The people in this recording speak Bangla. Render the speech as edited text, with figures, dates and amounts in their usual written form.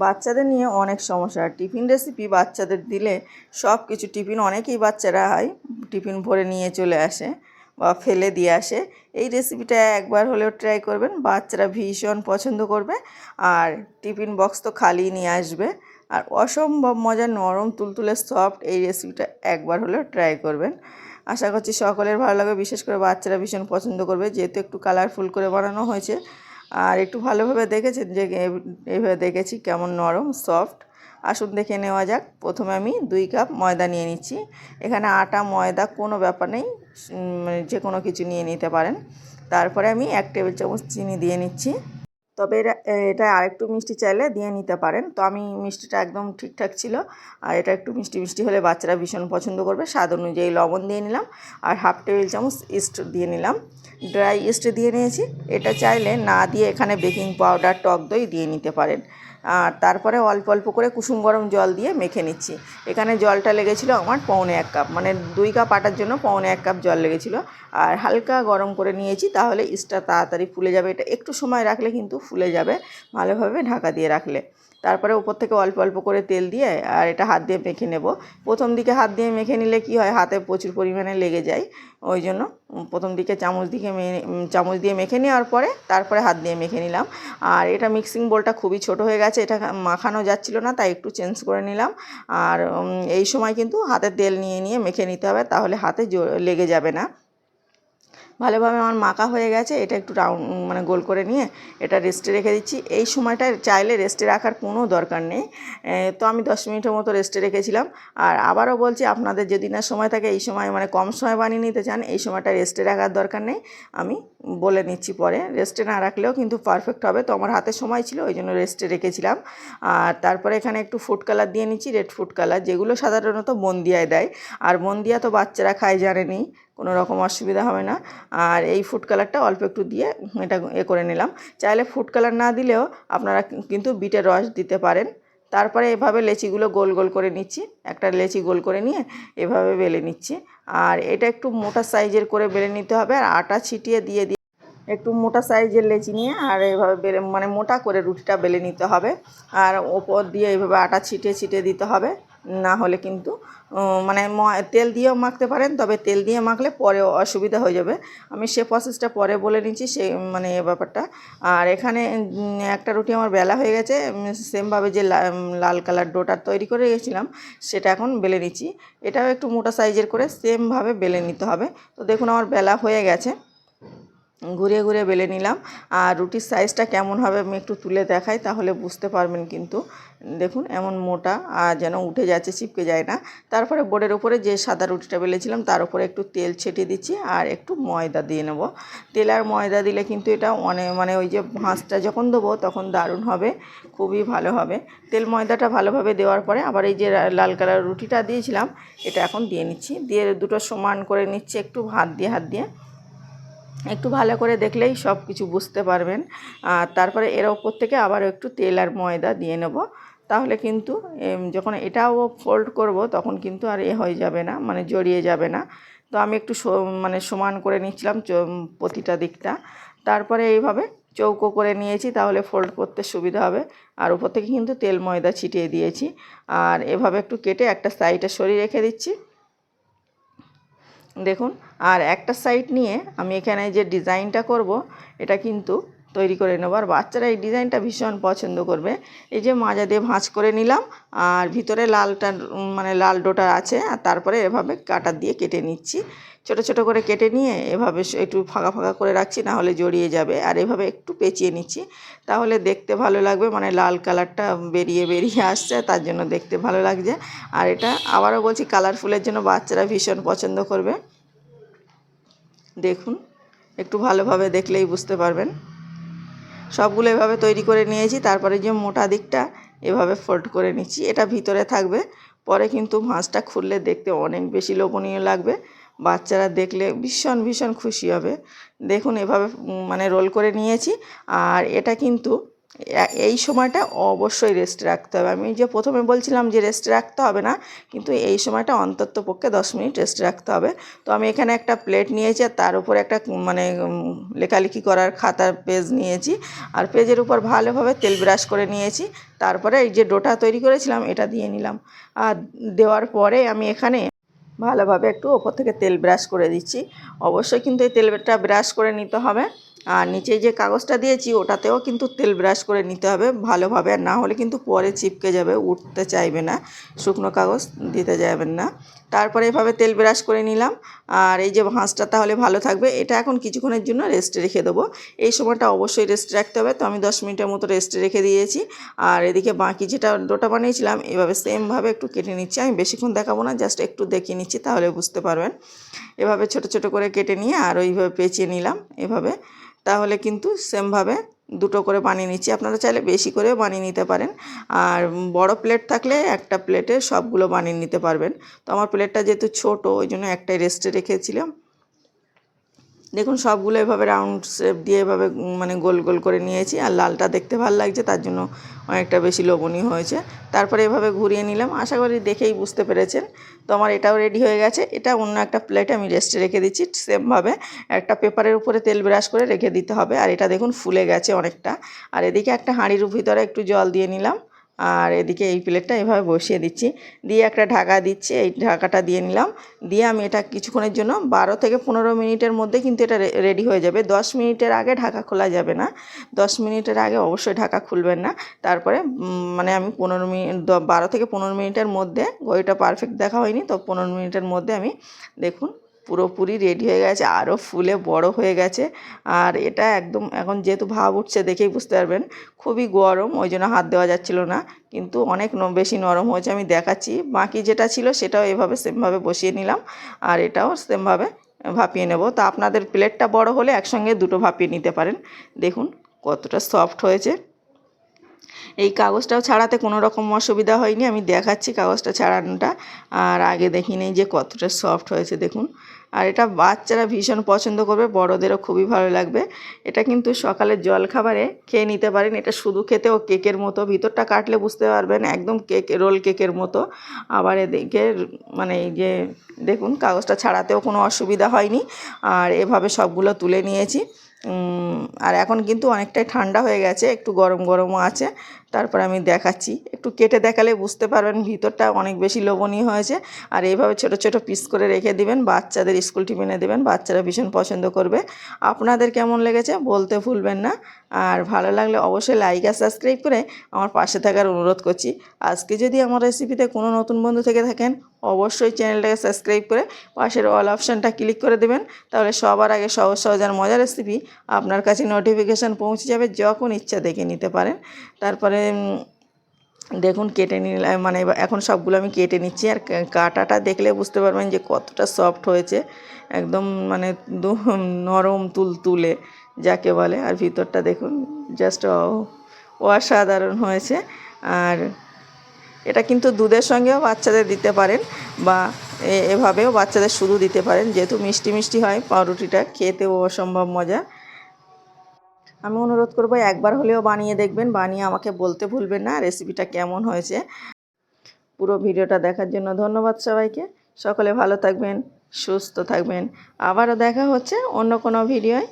বাচ্চাদের নিয়ে অনেক সমস্যা। টিফিন রেসিপি বাচ্চাদের দিলে সব কিছু টিফিন অনেকেই বাচ্চারা হয় টিফিন ভরে নিয়ে চলে আসে বা ফেলে দিয়ে আসে। এই রেসিপিটা একবার হলেও ট্রাই করবেন, বাচ্চারা ভীষণ পছন্দ করবে। আর টিফিন বক্স তো খালি নিয়ে আসবে। আর অসম্ভব মজার, নরম তুলতুলে সফট এই রেসিপিটা একবার হলেও ট্রাই করবেন। আশা করছি সকলের ভালো লাগবে, বিশেষ করে বাচ্চারা ভীষণ পছন্দ করবে, যেহেতু একটু কালারফুল করে বানানো হয়েছে। আর একটু ভালোভাবে দেখেছেন যে এইভাবে দেখেছি কেমন নরম সফট। আসুন দেখে নেওয়া যাক। প্রথমে আমি 2 কাপ ময়দা নিয়ে নিচ্ছি। এখানে আটা ময়দা কোনো ব্যাপার নেই, যে কোনো কিছু নিয়ে নিতে পারেন। তারপরে আমি 1 টেবিল চামচ চিনি দিয়ে নিচ্ছি। তবে এটা আরেকটু মিষ্টি চাইলে দিয়ে নিতে পারেন। তো আমি মিষ্টিটা একদম ঠিকঠাক ছিল। আর এটা একটু মিষ্টি মিষ্টি হলে বাচ্চারা ভীষণ পছন্দ করবে। স্বাদ অনুযায়ী লবণ দিয়ে নিলাম আর 1/2 টেবিল চামচ ইস্ট দিয়ে নিলাম। ড্রাই ইস্ট দিয়ে নিয়েছি। এটা চাইলে না দিয়ে এখানে বেকিং পাউডার, টক দই দিয়ে নিতে পারেন। আর তারপরে অল্প অল্প করে কুসুম গরম জল দিয়ে মেখে নিচ্ছি। এখানে জলটা লেগেছিলো আমার 1.25 কাপ, মানে 2 কাপ আটার জন্য 1.25 কাপ জল লেগেছিলো। আর হালকা গরম করে নিয়েছি, তাহলে ইস্টটা তাড়াতাড়ি ফুলে যাবে। এটা একটু সময় রাখলে কিন্তু ফুলে যাবে ভালোভাবে ঢাকা দিয়ে রাখলে। তারপরে উপর থেকে অল্প অল্প করে তেল দিয়ে আর এটা হাত দিয়ে মেখে নেব। প্রথম দিকে হাত দিয়ে মেখে নিলে কি হয়, হাতে প্রচুর পরিমাণে লেগে যায়। ওই জন্য প্রথম দিকে চামচ দিয়ে মেখে নেওয়ার পরে তারপরে হাত দিয়ে মেখে নিলাম। আর এটা মিক্সিং বোলটা খুবই ছোট হয়ে গেছে, এটা মাখানো যাচ্ছিল না, তাই একটু চেঞ্জ করে নিলাম। আর এই সময় কিন্তু হাতে তেল নিয়ে নিয়ে মেখে নিতে হবে, তাহলে হাতে লেগে যাবে না। ভালোভাবে আমার মাখা হয়ে গেছে। এটা একটু রাউন্ড, মানে গোল করে নিয়ে এটা রেস্টে রেখে দিচ্ছি। এই সময়টা চাইলে রেস্টে রাখার কোনো দরকার নেই। তো আমি 10 মিনিটের মতো রেস্টে রেখেছিলাম। আর আবারও বলছি, আপনাদের যদি না সময় থাকে, এই সময় মানে কম সময় বানিয়ে নিতে চান, এই সময়টা রেস্টে রাখার দরকার নেই। আমি বলে নিচ্ছি পরে, রেস্টে না রাখলেও কিন্তু পারফেক্ট হবে। তো আমার হাতে সময় ছিল, ওই জন্য রেস্টে রেখেছিলাম। আর তারপরে এখানে একটু ফুড কালার দিয়ে নিচ্ছি, রেড ফুড কালার, যেগুলো সাধারণত বোন্দিয়ায় দেয়। আর বোন্দিয়া তো বাচ্চারা খায়, জানেনি, কোনো রকম অসুবিধা হবে না। আর এই ফুড কালারটা অল্প একটু দিয়ে এটা করে নিলাম। চাইলে ফুড কালার না দিলেও আপনারা কিন্তু বিটের রস দিতে পারেন। তারপরে এভাবে লেচিগুলো গোল গোল করে নিচ্ছি। একটা লেচি গোল করে নিয়ে এভাবে বেলে নিচ্ছি। আর এটা একটু মোটা সাইজের করে বেলে নিতে হবে। আর আটা ছিটিয়ে দিয়ে একটু মোটা সাইজের লেচি নিয়ে আর এভাবে বেলে, মানে মোটা করে রুটিটা বেলে নিতে হবে। আর ওপর দিয়ে এইভাবে আটা ছিটিয়ে ছিটিয়ে দিতে হবে, না হলে কিন্তু মানে তেল দিয়েও মাখতে পারেন, তবে তেল দিয়ে মাখলে পরে অসুবিধা হয়ে যাবে। আমি সে প্রসেসটা পরে বলে নিচ্ছি, সে মানে এ ব্যাপারটা। আর এখানে একটা রুটি আমার বেলা হয়ে গেছে। সেমভাবে যে লাল কালার ডোটা তৈরি করে রেখেছিলাম, সেটা এখন বেলে নিচ্ছি। এটাও একটু মোটা সাইজের করে সেমভাবে বেলে নিতে হবে। তো দেখুন আমার বেলা হয়ে গেছে, ঘুরিয়ে ঘুরিয়ে বেলে নিলাম। আর রুটির সাইজটা কেমন হবে আমি একটু তুলে দেখাই, তাহলে বুঝতে পারবেন। কিন্তু দেখুন এমন মোটা, আর যেন উঠে যাচ্ছে, চিপকে যায় না। তারপরে বোর্ডের উপরে যে সাদা রুটিটা বেলেছিলাম তার উপরে একটু তেল ছিটিয়ে দিচ্ছি আর একটু ময়দা দিয়ে নেব। তেল আর ময়দা দিলে কিন্তু এটা অনেক, মানে ওই যে ভাঁজটা যখন দেবো তখন দারুণ হবে, খুবই ভালো হবে। তেল ময়দাটা ভালোভাবে দেওয়ার পরে আবার এই যে লাল কালার রুটিটা দিয়েছিলাম, এটা এখন দিয়ে নিচ্ছি। দিয়ে দুটো সমান করে নিচ্ছি, একটু হাত দিয়ে একটু ভালো করে দেখলেই সব কিছু বুঝতে পারবেন। আর তারপরে এর ওপর থেকে আবার একটু তেল আর ময়দা দিয়ে নেব। তাহলে কিন্তু যখন এটাও ফোল্ড করব তখন কিন্তু আর হয়ে যাবে না, মানে জড়িয়ে যাবে না। তো আমি একটু মানে সমান করে নিচ্ছিলাম প্রতিটা দিকটা। তারপরে এইভাবে চৌকো করে নিয়েছি, তাহলে ফোল্ড করতে সুবিধা হবে। আর উপর থেকে কিন্তু তেল ময়দা ছিটিয়ে দিয়েছি। আর এভাবে একটু কেটে একটা সাইডে সরিয়ে রেখে দিচ্ছি, দেখুন। আর একটা সাইড নিয়ে আমি এখানে যে ডিজাইনটা করব, এটা কিন্তু তৈরি করে নেব। আর বাচ্চারা এই ডিজাইনটা ভীষণ পছন্দ করবে। এই যে মাজা দিয়ে ভাঁজ করে নিলাম, আর ভিতরে লালটা, মানে লাল ডোটা আছে। আর তারপরে এভাবে কাটার দিয়ে কেটে নিচ্ছি, ছোট ছোট করে কেটে নিয়ে এভাবে একটু ফাঁকা ফাঁকা করে রাখছি, না হলে জড়িয়ে যাবে। আর এভাবে একটু পেঁচিয়ে নিচ্ছি, তাহলে দেখতে ভালো লাগবে, মানে লাল কালারটা বেরিয়ে বেরিয়ে আসছে, তার জন্য দেখতে ভালো লাগছে। আর এটা আবারও বলছি, কালারফুলের জন্য বাচ্চারা ভীষণ পছন্দ করবে। দেখুন, একটু ভালোভাবে দেখলেই বুঝতে পারবেন। সবগুলো এভাবে তৈরি করে নিয়েছি। তারপরে যে মোটা দিকটা এভাবে ফোল্ড করে নিচ্ছি, এটা ভিতরে থাকবে। পরে কিন্তু ভাঁজটা খুললে দেখতে অনেক বেশি লোভনীয় লাগবে, বাচ্চারা দেখলে ভীষণ ভীষণ খুশি হবে। দেখুন এভাবে মানে রোল করে নিয়েছি। আর এটা কিন্তু এই সময়টা অবশ্যই রেস্টে রাখতে হবে। আমি যে প্রথমে বলছিলাম যে রেস্টে রাখতে হবে না, কিন্তু এই সময়টা অন্তত পক্ষে 10 মিনিট রেস্টে রাখতে হবে। তো আমি এখানে একটা প্লেট নিয়েছি আর তার উপরে একটা মানে লেখালেখি করার খাতার পেজ নিয়েছি, আর পেজের উপর ভালোভাবে তেল ব্রাশ করে নিয়েছি। তারপরে এই যে ডোটা তৈরি করেছিলাম এটা দিয়ে নিলাম, আর দেওয়ার পরে আমি এখানে ভালোভাবে একটু ওপর থেকে তেল ব্রাশ করে দিচ্ছি। অবশ্যই কিন্তু এই তেলটা ব্রাশ করে নিতে হবে। আর নিচে যে কাগজটা দিয়েছি ওটাতেও কিন্তু তেল ব্রাশ করে নিতে হবে ভালোভাবে, আর না হলে কিন্তু পরে চিপকে যাবে, উঠতে চাইবে না, শুকনো কাগজ দিতে যাবেন না। তারপরে এভাবে তেল ব্রাশ করে নিলাম। আর এই যে ভাঁজটা তাহলে ভালো থাকবে। এটা এখন কিছুক্ষণের জন্য রেস্টে রেখে দেবো। এই সময়টা অবশ্যই রেস্টে রাখতে হবে। তো আমি 10 মিনিটের মতো রেস্টে রেখে দিয়েছি। আর এদিকে বাকি যেটা ডোটা বানিয়েছিলাম এভাবে সেমভাবে একটু কেটে নিচ্ছি। আমি বেশিক্ষণ দেখাবো না, জাস্ট একটু দেখিয়ে নিচ্ছি, তাহলে বুঝতে পারবেন। এভাবে ছোট ছোট করে কেটে নিয়ে আর ওইভাবে পেঁচিয়ে নিলাম এভাবে। তাহলে কিন্তু সেমভাবে দুটো করে বানিয়ে নিচ্ছি। আপনারা চাইলে বেশি করেও বানিয়ে নিতে পারেন। আর বড় প্লেট থাকলে একটা প্লেটে সবগুলো বানিয়ে নিতে পারবেন। তো আমার প্লেটটা যেহেতু ছোট ওই জন্য একটাই রেস্টে রেখেছিলাম। দেখুন সবগুলো এভাবে রাউন্ড শেপ দিয়ে এভাবে মানে গোল গোল করে নিয়েছি, আর লালটা দেখতে ভালো লাগছে তার জন্য অনেকটা বেশি লোভনীয় হয়েছে। তারপরে এভাবে ঘুরিয়ে নিলাম, আশা করি দেখেই বুঝতে পেরেছেন। তো আমার এটাও রেডি হয়ে গেছে। এটা অন্য একটা প্লেটে আমি রেস্টে রেখে দিচ্ছি। সেমভাবে একটা পেপারের উপরে তেল ব্রাশ করে রেখে দিতে হবে। আর এটা দেখুন ফুলে গেছে অনেকটা। আর এদিকে একটা হাঁড়ির ভিতরে একটু জল দিয়ে নিলাম, আর এদিকে এই প্লেটটা এভাবে বসিয়ে দিচ্ছি, দিয়ে একটা ঢাকা দিচ্ছি। এই ঢাকাটা দিয়ে নিলাম, দিয়ে আমি এটা কিছুক্ষণের জন্য 12 থেকে 15 মিনিটের মধ্যে কিন্তু এটা রেডি হয়ে যাবে। 10 মিনিটের আগে ঢাকা খোলা যাবে না, 10 মিনিটের আগে অবশ্যই ঢাকা খুলবেন না। তারপরে মানে আমি 15 মিনিট 12 থেকে 15 মিনিটের মধ্যে, ঘড়িটা পারফেক্ট দেখা হয়নি, তো 15 মিনিটের মধ্যে আমি দেখুন পুরোপুরি রেডি হয়ে গেছে, আরও ফুলে বড় হয়ে গেছে। আর এটা একদম এখন যেহেতু ভাব উঠছে দেখেই বুঝতে পারবেন খুবই গরম, ওই জন্য হাত দেওয়া যাচ্ছিল না, কিন্তু অনেক বেশি নরম হয়েছে। আমি দেখাচ্ছি, বাকি যেটা ছিল সেটাও এভাবে সেমভাবে বসিয়ে নিলাম, আর এটাও সেমভাবে ভাপিয়ে নেব। তা আপনাদের প্লেটটা বড় হলে একসঙ্গে দুটো ভাপিয়ে নিতে পারেন। দেখুন কতটা সফট হয়েছে। এই কাগজটাও ছাড়াতে কোনো রকম অসুবিধা হয়নি, আমি দেখাচ্ছি কাগজটা ছাড়ানোটা। আর আগে দেখিনি যে কতটা সফট হয়েছে দেখুন। আর এটা বাচ্চারা ভীষণ পছন্দ করবে, বড়দেরও খুবই ভালো লাগবে। এটা কিন্তু সকালের জলখাবারে খেয়ে নিতে পারেন। এটা শুধু খেতেও কেকের মতো, ভিতরটা কাটলে বুঝতে পারবেন একদম কেক, রোল কেকের মতো। আবার এদিকে মানে এই যে দেখুন কাগজটা ছাড়াতেও কোনো অসুবিধা হয়নি। আর এভাবে সবগুলো তুলে নিয়েছি। আর এখন কিন্তু অনেকটাই ঠান্ডা হয়ে গেছে, একটু গরম গরমও আছে। তারপর আমি দেখাচ্ছি, একটু কেটে দেখালে বুঝতে পারবেন ভিতরটা অনেক বেশি লোভনীয় হয়েছে। আর এইভাবে ছোট ছোট পিস করে রেখে দিবেন, বাচ্চাদের স্কুল টিফিনে দেবেন, বাচ্চারা ভীষণ পছন্দ করবে। আপনাদের কেমন লেগেছে বলতে ভুলবেন না। আর ভালো লাগলে অবশ্যই লাইক আর সাবস্ক্রাইব করে আমার পাশে থাকার অনুরোধ করছি। আজকে যদি আমার রেসিপিতে কোনো নতুন বন্ধু থেকে থাকেন অবশ্যই চ্যানেলটাকে সাবস্ক্রাইব করে পাশের অল অপশানটা ক্লিক করে দেবেন, তাহলে সবার আগে সহজ সহজ আর মজার রেসিপি আপনার কাছে নোটিফিকেশান পৌঁছে যাবে, যখন ইচ্ছা দেখে নিতে পারেন। তারপরে দেখুন কেটে নিলাম, মানে এখন সবগুলো আমি কেটে নিচ্ছি। আর কাটাটা দেখলে বুঝতে পারবেন যে কতটা সফট হয়েছে, একদম মানে নরম তুলতুলে যাকে বলে। আর ভিতরটা দেখুন জাস্ট অসাধারণ হয়েছে। আর এটা কিন্তু দুধের সঙ্গেও বাচ্চাদের দিতে পারেন, বা এভাবেও বাচ্চাদের শুধু দিতে পারেন, যেহেতু মিষ্টি মিষ্টি হয় পাউরুটিটা, খেতেও অসম্ভব মজা। আমি অনুরোধ করবো একবার হলেও বানিয়ে দেখবেন, বানিয়ে আমাকে বলতে ভুলবেন না রেসিপিটা কেমন হয়েছে। পুরো ভিডিওটা দেখার জন্য ধন্যবাদ সবাইকে। সকলে ভালো থাকবেন, সুস্থ থাকবেন। আবারও দেখা হচ্ছে অন্য কোনো ভিডিওয়।